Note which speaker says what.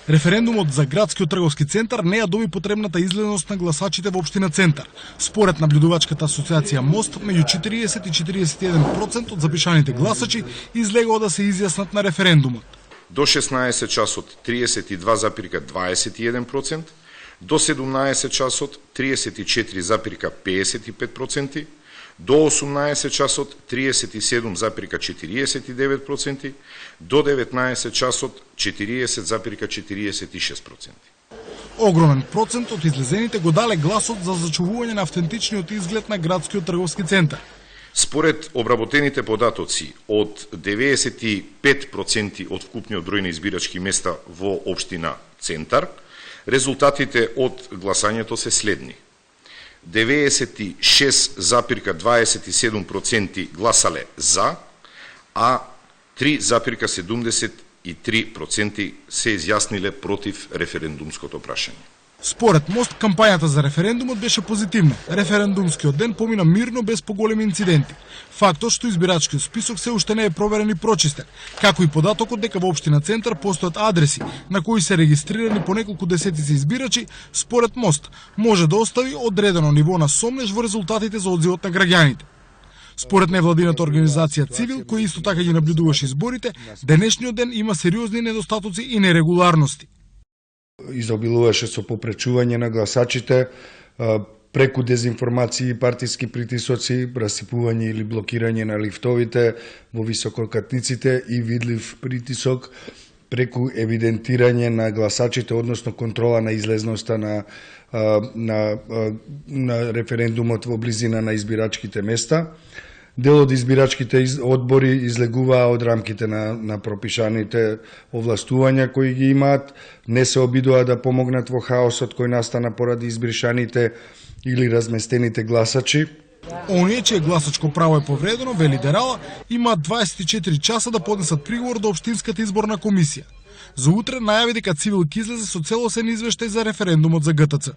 Speaker 1: Референдумот за градскиот трговски центар не ја доби потребната излезност на гласачите во општина Центар. Според наблюдувачката асоциација Мост, меѓу 40 и 41% од запишаните гласачи излегоа да се изјаснат на референдумот.
Speaker 2: До 16 часот 32,21%, до 17 часот 34,55%, до 18 часот 37,49%, до 19 часот 40,46%.
Speaker 1: Огромен процент од излезените го дале гласот за зачувување на автентичниот изглед на градскиот трговски центар.
Speaker 2: Според обработените податоци, од 95% од вкупниот број на избирачки места во општина Центар, резултатите од гласањето се следни. 96,27% гласале за, а 3,73% се изјасниле против референдумското прашање.
Speaker 1: Според Мост, кампањата за референдумот беше позитивна. Референдумскиот ден помина мирно без поголеми инциденти. Фактот што избирачкиот список се уште не е проверен и прочистен, како и податокот дека во општина Центар постојат адреси на кои се регистрирани по неколку десетици избирачи, според Мост, може да остави одредено ниво на сомнеж во резултатите за одзивот на граѓаните. Според невладината организација Цивил, кој исто така ги наблюдуваше изборите, денешниот ден има сериозни недостатоци и нерегуларности.
Speaker 3: Изобилуваше со попречување на гласачите преку дезинформации и партиски притисоци, расипување или блокирање на лифтовите во висококатниците и видлив притисок преку евидентирање на гласачите, односно контрола на излезноста на референдумот во близина на избирачките места. Дел од избирачките одбори излегуваа од рамките на пропишаните овластувања кои ги имаат, не се обидуваа да помогнат во хаосот кој настана поради избришаните или разместените гласачи.
Speaker 1: Оние чие гласачко право е повредено, вели Дерала, имаат 24 часа да поднесат приговор до општинската изборна комисија. За утре најави дека Цивил ќе излезе со целосен извештај за референдумот за ГТЦ.